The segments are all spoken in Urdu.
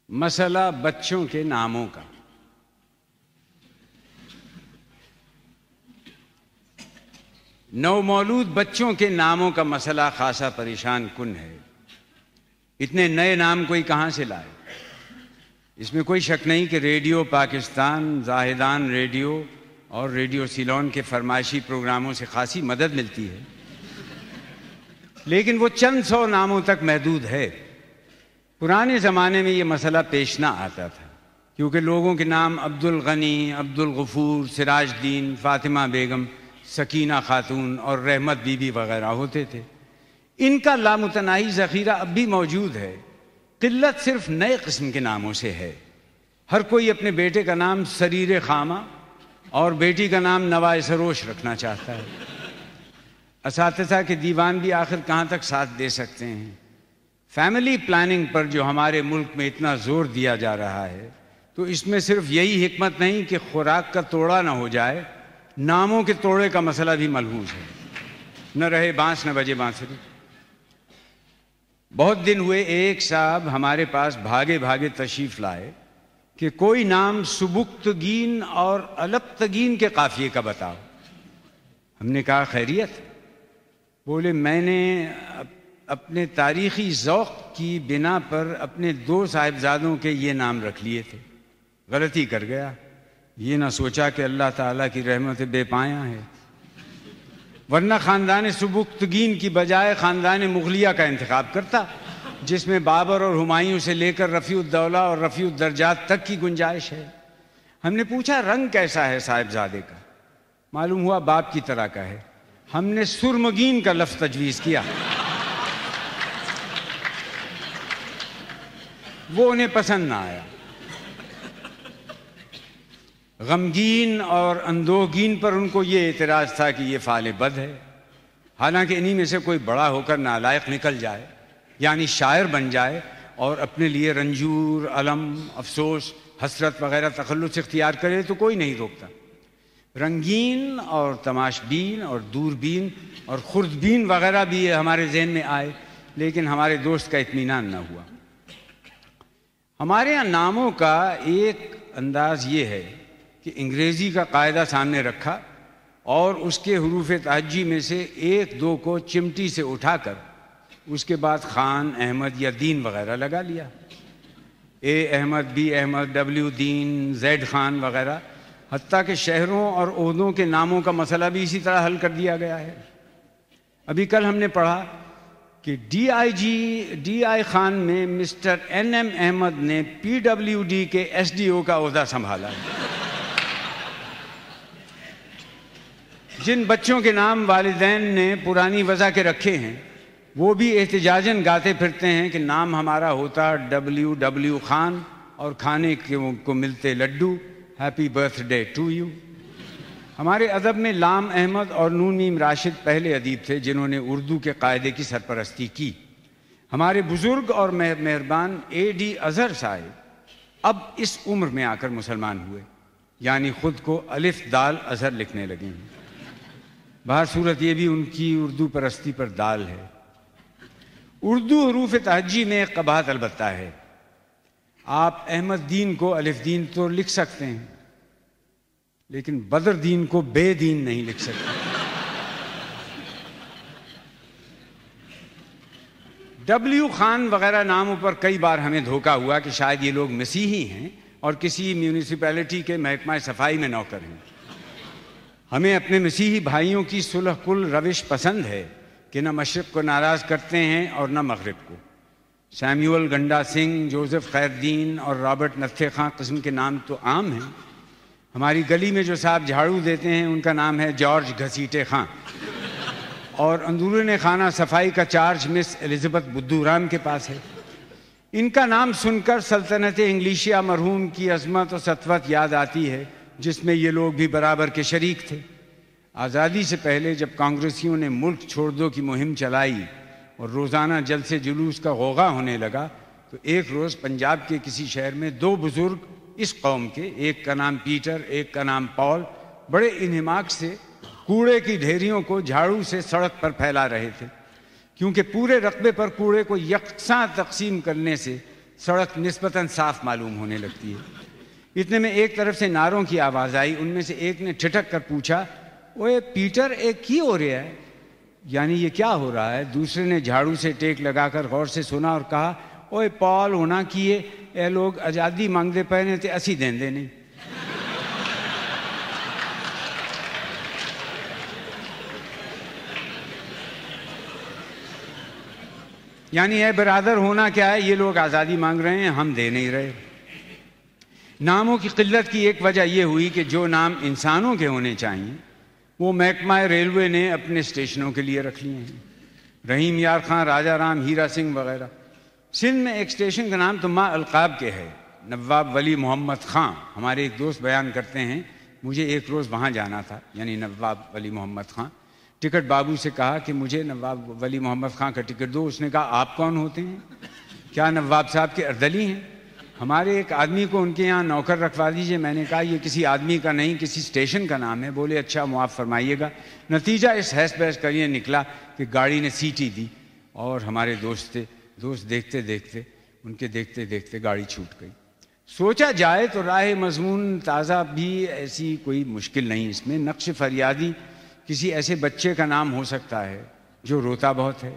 مسئلہ بچوں کے ناموں کا۔ نومولود بچوں کے ناموں کا مسئلہ خاصا پریشان کن ہے۔ اتنے نئے نام کوئی کہاں سے لائے؟ اس میں کوئی شک نہیں کہ ریڈیو پاکستان، زاہدان ریڈیو اور ریڈیو سیلون کے فرمائشی پروگراموں سے خاصی مدد ملتی ہے، لیکن وہ چند سو ناموں تک محدود ہے۔ پرانے زمانے میں یہ مسئلہ پیش نہ آتا تھا، کیونکہ لوگوں کے نام عبد الغنی، عبد الغفور، سراج الدین، فاطمہ بیگم، سکینہ خاتون اور رحمت بی بی وغیرہ ہوتے تھے۔ ان کا لامتناہی ذخیرہ اب بھی موجود ہے، قلت صرف نئے قسم کے ناموں سے ہے۔ ہر کوئی اپنے بیٹے کا نام سریر خامہ اور بیٹی کا نام نوائے سروش رکھنا چاہتا ہے۔ اساتذہ کے دیوان بھی آخر کہاں تک ساتھ دے سکتے ہیں؟ فیملی پلاننگ پر جو ہمارے ملک میں اتنا زور دیا جا رہا ہے، تو اس میں صرف یہی حکمت نہیں کہ خوراک کا توڑا نہ ہو جائے، ناموں کے توڑے کا مسئلہ بھی ملحوظ ہے۔ نہ رہے بانس نہ بجے بانسری۔ بہت دن ہوئے ایک صاحب ہمارے پاس بھاگے بھاگے تشریف لائے کہ کوئی نام سبکتگین اور الپتگین کے قافیے کا بتاؤ۔ ہم نے کہا خیریت؟ بولے میں نے اپنے تاریخی ذوق کی بنا پر اپنے 2 صاحبزادوں کے یہ نام رکھ لیے تھے۔ غلطی کر گیا، یہ نہ سوچا کہ اللہ تعالیٰ کی رحمت بے پایاں ہے، ورنہ خاندان سبکتگین کی بجائے خاندان مغلیہ کا انتخاب کرتا، جس میں بابر اور ہمایوں سے لے کر رفیع الدولہ اور رفیع الدرجات تک کی گنجائش ہے۔ ہم نے پوچھا رنگ کیسا ہے صاحبزادے کا؟ معلوم ہوا باپ کی طرح کا ہے۔ ہم نے سرمگین کا لفظ تجویز کیا، وہ انہیں پسند نہ آیا۔ غمگین اور اندوہگین پر ان کو یہ اعتراض تھا کہ یہ فعل بد ہے، حالانکہ انہی میں سے کوئی بڑا ہو کر نالائق نکل جائے، یعنی شاعر بن جائے اور اپنے لیے رنجور، الم، افسوس، حسرت وغیرہ تخلص اختیار کرے تو کوئی نہیں روکتا۔ رنگین اور تماشبین اور دوربین اور خردبین وغیرہ بھی ہمارے ذہن میں آئے، لیکن ہمارے دوست کا اطمینان نہ ہوا۔ ہمارے یہاں ناموں کا ایک انداز یہ ہے کہ انگریزی کا قاعدہ سامنے رکھا اور اس کے حروف تہجی میں سے 1-2 کو چمٹی سے اٹھا کر اس کے بعد خان، احمد یا دین وغیرہ لگا لیا۔ A Ahmad, B Ahmad, W Din, Z Khan وغیرہ، حتیٰ کہ شہروں اور عہدوں کے ناموں کا مسئلہ بھی اسی طرح حل کر دیا گیا ہے۔ ابھی کل ہم نے پڑھا کہ ڈی آئی خان میں مسٹر NM احمد نے PWD کے SDO کا عہدہ سنبھالا ہے۔ جن بچوں کے نام والدین نے پرانی وضع کے رکھے ہیں، وہ بھی احتجاجاً گاتے پھرتے ہیں کہ نام ہمارا ہوتا WW خان اور کھانے کو ملتے لڈو، happy birthday to you. ہمارے ادب میں لام احمد اور نون میم راشد پہلے ادیب تھے جنہوں نے اردو کے قاعدے کی سرپرستی کی۔ ہمارے بزرگ اور مہربان AD اظہر صاحب اب اس عمر میں آ کر مسلمان ہوئے، یعنی خود کو الف دال اظہر لکھنے لگے ہیں۔ بہر صورت یہ بھی ان کی اردو پرستی پر دال ہے۔ اردو حروف تہجی میں ایک قباحت البتہ ہے، آپ احمد دین کو الف دین تو لکھ سکتے ہیں، لیکن بدر دین کو بے دین نہیں لکھ سکتے۔ ڈبلیو خان وغیرہ ناموں پر کئی بار ہمیں دھوکہ ہوا کہ شاید یہ لوگ مسیحی ہیں اور کسی میونسپیلٹی کے محکمہ صفائی میں نوکر ہیں۔ ہمیں اپنے مسیحی بھائیوں کی صلح کل روش پسند ہے کہ نہ مشرق کو ناراض کرتے ہیں اور نہ مغرب کو۔ سیمیول گنڈا سنگھ، جوزف خیر الدین اور رابرٹ نتھے خان قسم کے نام تو عام ہیں۔ ہماری گلی میں جو صاحب جھاڑو دیتے ہیں ان کا نام ہے جارج گھسیٹے خان، اور اندرون خانہ صفائی کا چارج مس الزبتھ بدو رام کے پاس ہے۔ ان کا نام سن کر سلطنت انگلیشیا مرحوم کی عظمت و سطوت یاد آتی ہے، جس میں یہ لوگ بھی برابر کے شریک تھے۔ آزادی سے پہلے جب کانگریسیوں نے ملک چھوڑ دو کی مہم چلائی اور روزانہ جلسے جلوس کا غوغا ہونے لگا، تو ایک روز پنجاب کے کسی شہر میں 2 بزرگ اس قوم کے، ایک کا نام پیٹر، ایک کا نام پال، بڑے انہماک سے کوڑے کی ڈھیریوں کو جھاڑو سے سڑک پر پھیلا رہے تھے، کیونکہ پورے رقبے پر کوڑے کو یکساں تقسیم کرنے سے سڑک نسبتاً صاف معلوم ہونے لگتی ہے۔ اتنے میں ایک طرف سے نعروں کی آواز آئی۔ ان میں سے ایک نے ٹھٹک کر پوچھا، اوے پیٹر، ایک کی ہو رہا ہے؟ یعنی یہ کیا ہو رہا ہے؟ دوسرے نے جھاڑو سے ٹیک لگا کر غور سے سنا اور کہا، اوے پال ہونا کیے اے لوگ آزادی مانگتے پے نے تے اسی دیندے نہیں۔ یعنی اے برادر، ہونا کیا ہے؟ یہ لوگ آزادی مانگ رہے ہیں، ہم دے نہیں رہے۔ ناموں کی قلت کی ایک وجہ یہ ہوئی کہ جو نام انسانوں کے ہونے چاہیے وہ محکمہ ریلوے نے اپنے اسٹیشنوں کے لیے رکھ لیے ہیں۔ رحیم یار خان، راجہ رام، ہیرا سنگھ وغیرہ۔ سندھ میں ایک اسٹیشن کا نام تو ماں القاب کے ہے، نواب ولی محمد خان۔ ہمارے ایک دوست بیان کرتے ہیں، مجھے ایک روز وہاں جانا تھا، یعنی نواب ولی محمد خان۔ ٹکٹ بابو سے کہا کہ مجھے نواب ولی محمد خان کا ٹکٹ دو۔ اس نے کہا، آپ کون ہوتے ہیں؟ کیا نواب صاحب کے اردلی ہیں؟ ہمارے ایک آدمی کو ان کے یہاں نوکر رکھوا دیجئے۔ میں نے کہا، یہ کسی آدمی کا نہیں، کسی اسٹیشن کا نام ہے۔ بولے، اچھا معاف فرمائیے گا۔ نتیجہ اس حیث بحث کا یہ نکلا کہ گاڑی نے سیٹی دی اور ہمارے دوست دیکھتے دیکھتے، ان کے دیکھتے دیکھتے گاڑی چھوٹ گئی۔ سوچا جائے تو راہ مضمون تازہ بھی ایسی کوئی مشکل نہیں اس میں۔ نقش فریادی کسی ایسے بچے کا نام ہو سکتا ہے جو روتا بہت ہے،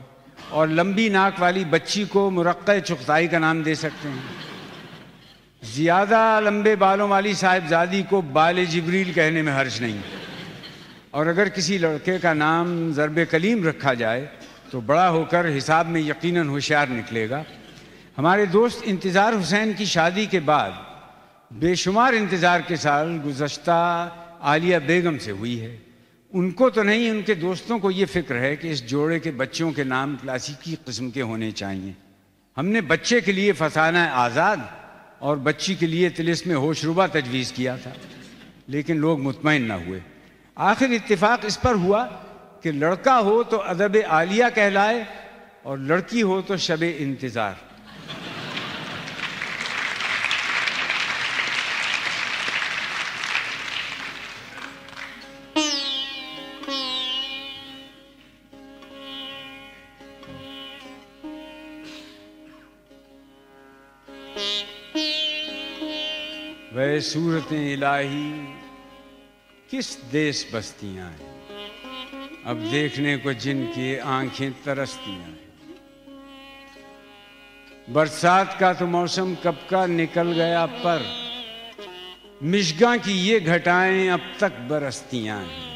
اور لمبی ناک والی بچی کو مرقع چغتائی کا نام دے سکتے ہیں۔ زیادہ لمبے بالوں والی صاحبزادی کو بال جبریل کہنے میں حرج نہیں، اور اگر کسی لڑکے کا نام ضرب کلیم رکھا جائے تو بڑا ہو کر حساب میں یقیناً ہوشیار نکلے گا۔ ہمارے دوست انتظار حسین کی شادی کے بعد بے شمار انتظار کے سال گزشتہ عالیہ بیگم سے ہوئی ہے۔ ان کو تو نہیں، ان کے دوستوں کو یہ فکر ہے کہ اس جوڑے کے بچوں کے نام کلاسیکی قسم کے ہونے چاہیے۔ ہم نے بچے کے لیے فسانہ آزاد اور بچی کے لیے طلسم ہوش ربا تجویز کیا تھا، لیکن لوگ مطمئن نہ ہوئے۔ آخر اتفاق اس پر ہوا کہ لڑکا ہو تو ادب عالیہ کہلائے اور لڑکی ہو تو شب انتظار۔ وے صورتیں الہی کس دیس بستیاں ہیں، اب دیکھنے کو جن کی آنکھیں ترستی ہیں۔ برسات کا تو موسم کب کا نکل گیا، پر مشگاں کی یہ گھٹائیں اب تک برستیاں ہیں۔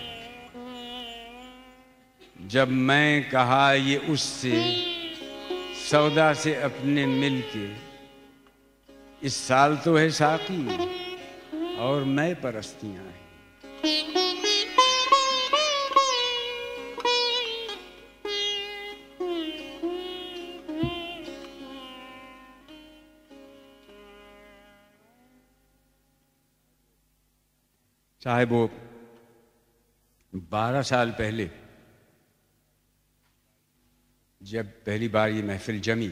جب میں کہا یہ اس سے سودا سے اپنے مل کے، اس سال تو ہے ساقی اور میں پرستیاں ہیں۔ صاحب، وہ 12 سال پہلے جب پہلی بار یہ محفل جمی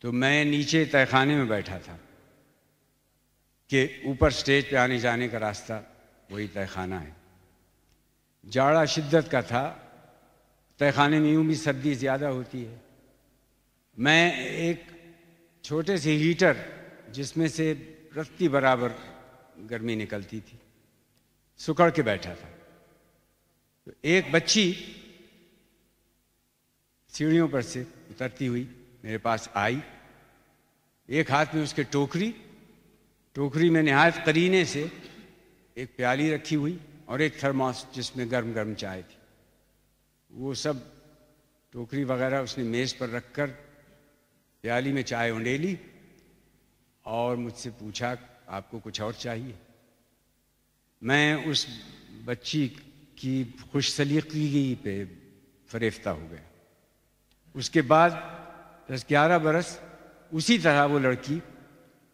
تو میں نیچے تہہ خانے میں بیٹھا تھا کہ اوپر سٹیج پہ آنے جانے کا راستہ وہی تہہ خانہ ہے۔ جاڑا شدت کا تھا، تہہ خانے میں یوں بھی سردی زیادہ ہوتی ہے۔ میں ایک چھوٹے سے ہیٹر جس میں سے رتی برابر گرمی نکلتی تھی سکڑ کے بیٹھا تھا، تو ایک بچی سیڑھیوں پر سے اترتی ہوئی میرے پاس آئی، ایک ہاتھ میں اس کے ٹوکری میں نہایت قرینے سے ایک پیالی رکھی ہوئی اور ایک تھرماس جس میں گرم گرم چائے تھی۔ وہ سب ٹوکری وغیرہ اس نے میز پر رکھ کر پیالی میں چائے اونڈیلی اور مجھ سے پوچھا، آپ کو کچھ اور چاہیے؟ میں اس بچی کی خوش سلیقگی پہ فریفتہ ہو گیا۔ اس کے بعد 10-11 برس اسی طرح وہ لڑکی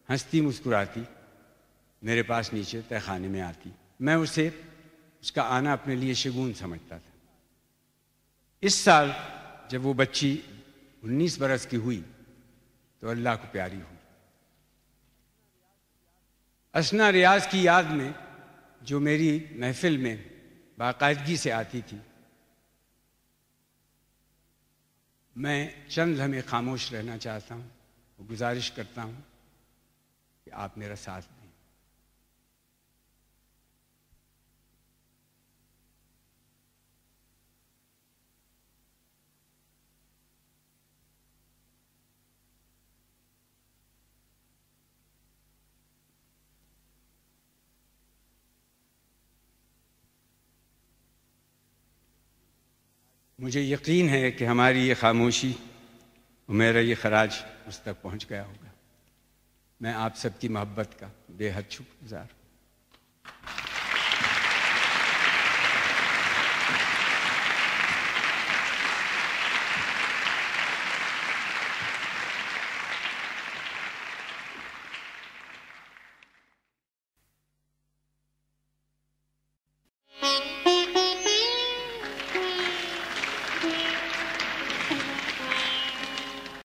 ہنستی مسکراتی میرے پاس نیچے تہہ خانے میں آتی۔ میں اس کا آنا اپنے لیے شگون سمجھتا تھا۔ اس سال جب وہ بچی 19 برس کی ہوئی تو اللہ کو پیاری ہوئی۔ اسنا ریاض کی یاد میں جو میری محفل میں باقاعدگی سے آتی تھی، میں چند لمحے خاموش رہنا چاہتا ہوں گزارش کرتا ہوں کہ آپ میرا ساتھ دیں۔ مجھے یقین ہے کہ ہماری یہ خاموشی اور میرا یہ خراج اس تک پہنچ گیا ہوگا۔ میں آپ سب کی محبت کا بے حد شکر گزار ہوں۔